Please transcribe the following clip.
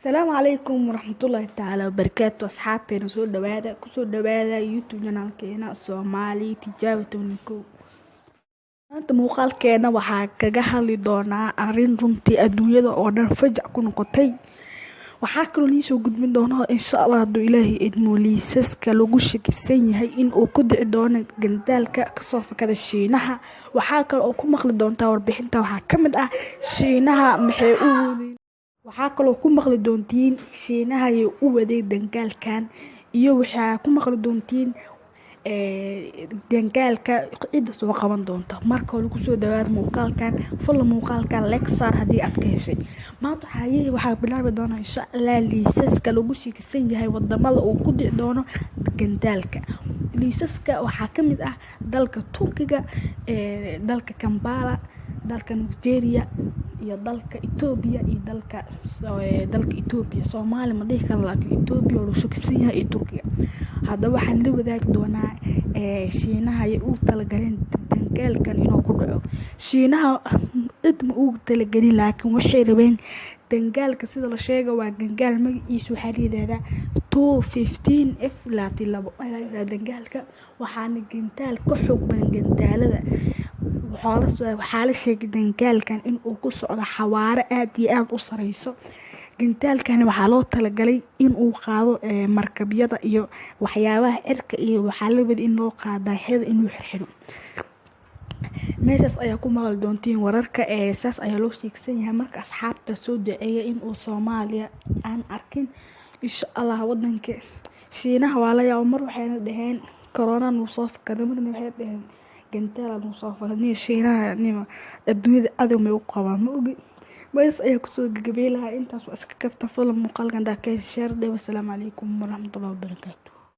السلام عليكم ورحمة الله تعالى وبركاته. أصحابتنا كسو دوادا يوتيوب janaalkeena Soomaali Tijaabo 12. maanta muuqaalkeena waxaa kaga hadli doonaa arrin runtii adduunyada oo dhan fajac ku noqotay. waxaa kaloo liisoo gudbin doonaa insha Allah hadduu Ilaahay idmo liisaska lagu shakisan yahay in uu ku dhici doono gandaalka kasoo fakada Shiinaha. waxaa kaloo ku maqli doontaa warbixinta waxaa ka mid ah Shiinaha maxay u wadeen. waxaa kaloo ku maqli doontiin Shiinaha ay u waday dangaalkan iyo waxaa ku maqli doontiin dangaalka cid soo qaban doonta. marka lagu soo dhawaad muuqaalkan fal muuqaalkan lexar hadii aad ka heshay maanta waxaa bilaabi doona insha Allah liisaska lagu shakisan yahay wadamada uu ku dhici doono gandaalka. liisaska waxaa ka mid ah dalka Turkiga, dalka Kampala, dalka Nigeria iyo dalka Ethiopia iyo dalka Ethiopia. Soomaali ma dhihi karo laakiin Ethiopia oo shakisan yahay Turkiga. hadda waxaan la wadaagi doonaa Shiinaha ay u talagaleen dangaalkan inuu ku dhaco. Shiinaha cid ma ugu talagelin laakiin waxay rabeen dangaalka sida la sheegay waa gangaal magaciisu waxaa la yiraahdaa 215 F32 dangaalka waxaana gantaal ka xoog badan gantaalada. waxaa la sheegay dangaalkan in uu ku socdo xawaare aad iyo aad u sareyso. gantaalkan waxaa loo talagalay in uu qaado markabyada iyo waxyaabaha cirka iyo waxaa la wadi in loo qaado heeda inuu xirxiro. meeshaas ayaa ku maqli doontiin wararka saas ayaa loo sheegsan yahay. marka asxaabta soo duceeya in uu Soomaaliya aan arkin insha Allah. wadanka Shiinaha waa la yaab mar waxayna dhaheen corona nuu soo fakaday marna waxay dhaheen gantaal nuu soo fakaday. Shiinaha adduunyada adow may u qabaan ma ogi. بس أيها كسر جبيلها أنت وأسكت فيلم مقال عندك شهر ده. والسلام عليكم ورحمة الله وبركاته.